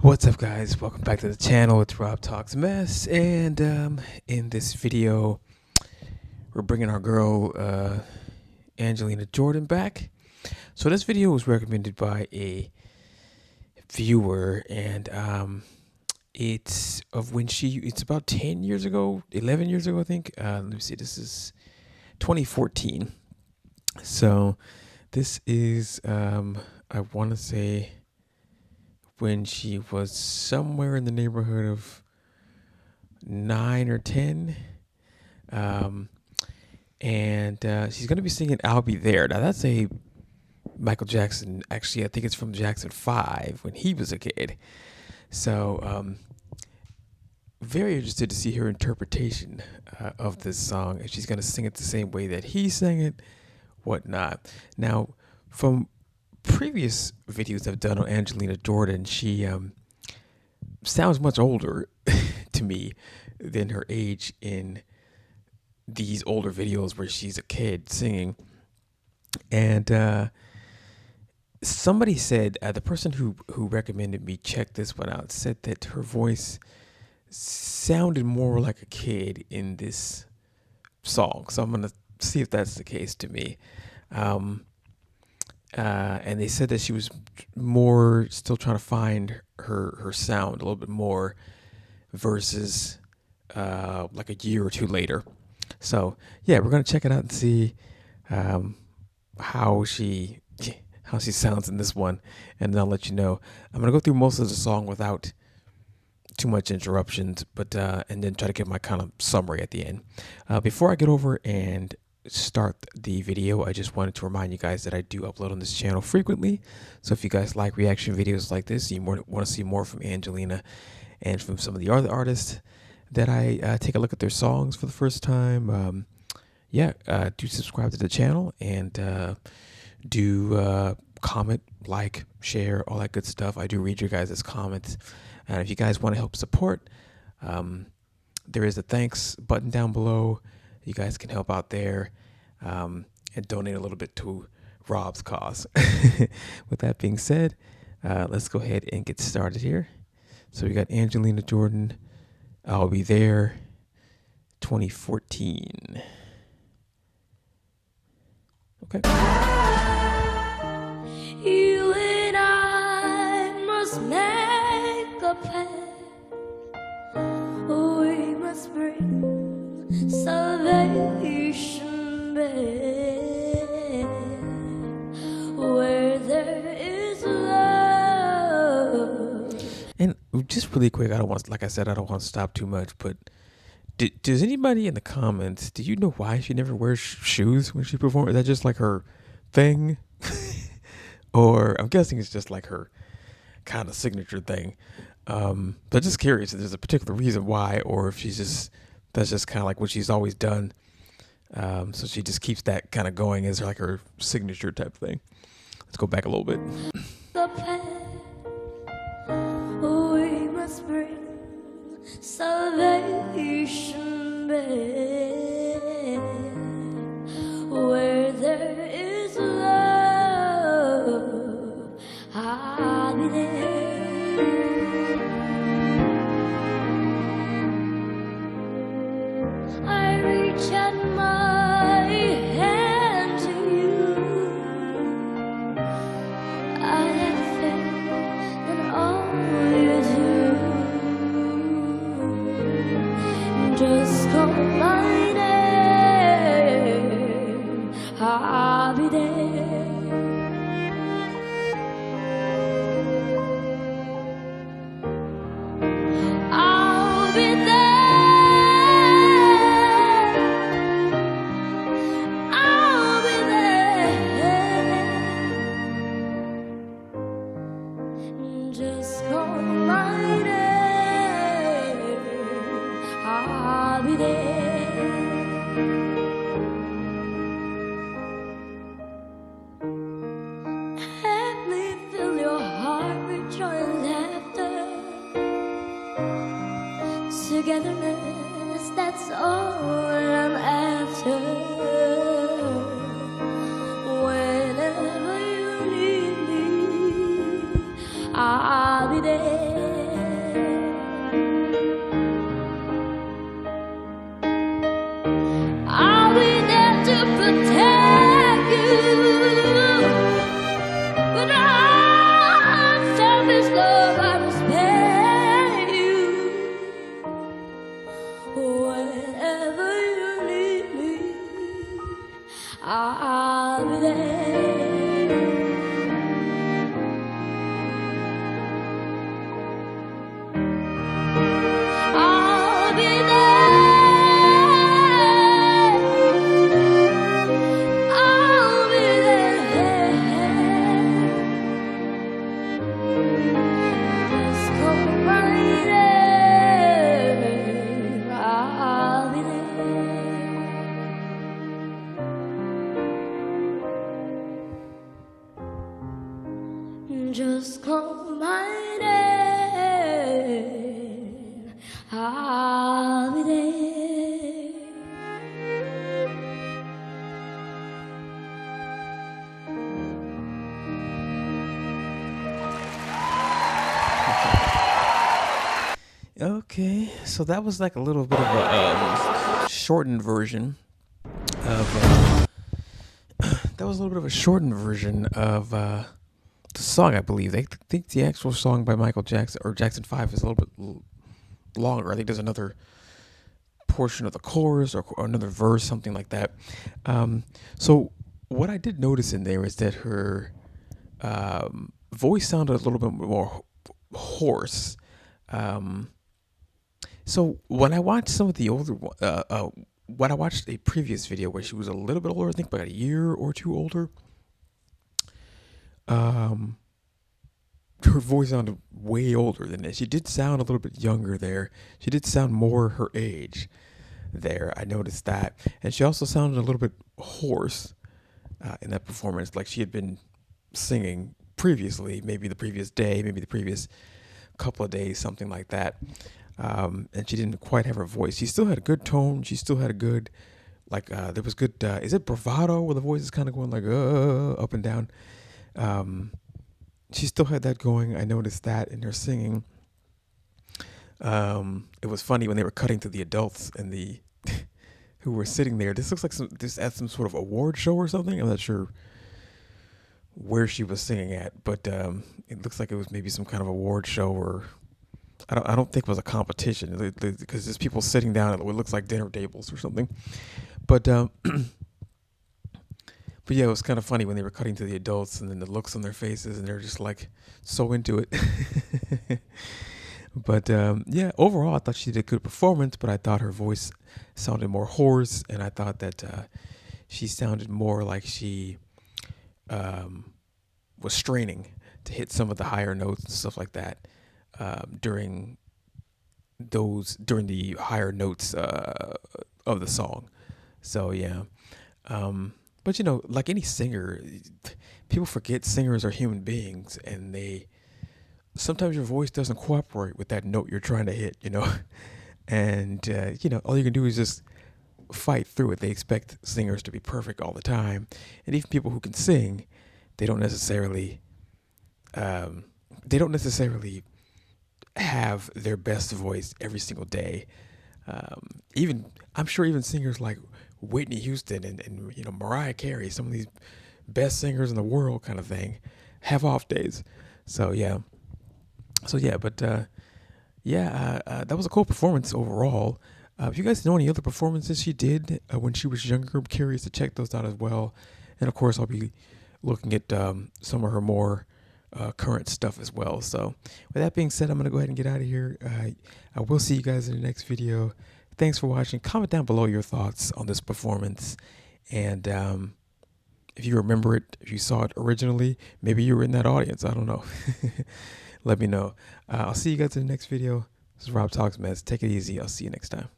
What's up, guys? Welcome back to the channel. It's Rob Talks Mess, and in this video, we're bringing our girl Angelina Jordan back. So this video was recommended by a viewer, and it's of when it's about 10 years ago, 11 years ago, I think. Let me see. This is 2014. So this is I want to say when she was somewhere in the neighborhood of 9 or 10. And she's going to be singing I'll Be There. Now, that's a Michael Jackson. Actually, I think it's from Jackson 5 when he was a kid. So, very interested to see her interpretation of this song. If she's going to sing it the same way that he sang it, whatnot. Now, from previous videos I've done on Angelina Jordan, she sounds much older to me than her age in these older videos where she's a kid singing. And somebody said, the person who recommended me check this one out, said that her voice sounded more like a kid in this song. So I'm going to see if that's the case to me. And they said that she was more still trying to find her sound a little bit more versus like a year or two later. So yeah, we're gonna check it out and see how she sounds in this one, and then I'll let you know. I'm gonna go through most of the song without too much interruptions, but and then try to give my kind of summary at the end. Before I get over and start the video, I just wanted to remind you guys that I do upload on this channel frequently. So if you guys like reaction videos like this, you want to see more from Angelina and from some of the other artists that I take a look at their songs for the first time, do subscribe to the channel and do comment, like, share, all that good stuff. I do read your guys' comments, and if you guys want to help support, there is a thanks button down below. You guys can help out there and donate a little bit to Rob's cause. With that being said, let's go ahead and get started here. So we got Angelina Jordan, I'll Be There, 2014. Okay. You and I must make a plan. We must bring salvation back where there is love. And just really quick, I don't want to stop too much, but does anybody in the comments, do you know why she never wears shoes when she performs? Is that just like her thing? Or I'm guessing it's just like her kind of signature thing. But just curious if there's a particular reason why, or if that's just kind of like what she's always done. So she just keeps that kind of going as like her signature type thing. Let's go back a little bit. The path we must bring salvation back where there is love. I'll be there. I reach out my hand to you. I have faith in all you do. Just call my name, I'll be there. I'll be there. I'll be there. Just call my name, I'll be there. Let me fill your heart with joy and laughter. Togetherness, that's all I'm after. Whenever you need me, I'll I'll be there. I'll be there to protect you. With unselfish love, I will spare you. Whenever you need me, I'll be there. I'll be there. I'll be there. Just call my name. I'll be there. Just call my name. I'll be there. Okay, so that was like a little bit of a shortened version of. That was a little bit of a shortened version of the song, I believe. I think the actual song by Michael Jackson or Jackson 5 is a little bit longer. I think there's another portion of the chorus or another verse, something like that. So what I did notice in there is that her voice sounded a little bit more hoarse. So when I watched some of the older, when I watched a previous video where she was a little bit older, I think about a year or two older, her voice sounded way older than this. She did sound a little bit younger there. She did sound more her age there. I noticed that. And she also sounded a little bit hoarse in that performance, like she had been singing previously, maybe the previous day, maybe the previous couple of days, something like that. And she didn't quite have her voice. She still had a good tone. She still had a good, there was good, is it bravado where the voice is kind of going like, up and down? She still had that going. I noticed that in her singing. It was funny when they were cutting to the adults and the who were sitting there. This looks like this at some sort of award show or something. I'm not sure where she was singing at, but it looks like it was maybe some kind of award show, or I don't think it was a competition because there's people sitting down at what looks like dinner tables or something. But but yeah, it was kind of funny when they were cutting to the adults and then the looks on their faces and they're just like so into it. But yeah, overall, I thought she did a good performance, but I thought her voice sounded more hoarse, and I thought that she sounded more like she was straining to hit some of the higher notes and stuff like that during the higher notes of the song. So yeah, but you know, like any singer, people forget singers are human beings, and sometimes your voice doesn't cooperate with that note you're trying to hit, you know, and you know, all you can do is just fight through it. They expect singers to be perfect all the time, and even people who can sing, they don't necessarily have their best voice every single day. Even I'm sure even singers like Whitney Houston and you know, Mariah Carey, some of these best singers in the world kind of thing, have off days. So yeah. But that was a cool performance overall. If you guys know any other performances she did when she was younger, I'm curious to check those out as well. And of course, I'll be looking at some of her more current stuff as well. So with that being said, I'm going to go ahead and get out of here. I will see you guys in the next video. Thanks for watching. Comment down below your thoughts on this performance. And if you remember it, if you saw it originally, maybe you were in that audience. I don't know. Let me know. I'll see you guys in the next video. This is Rob Talks Meds. Take it easy. I'll see you next time.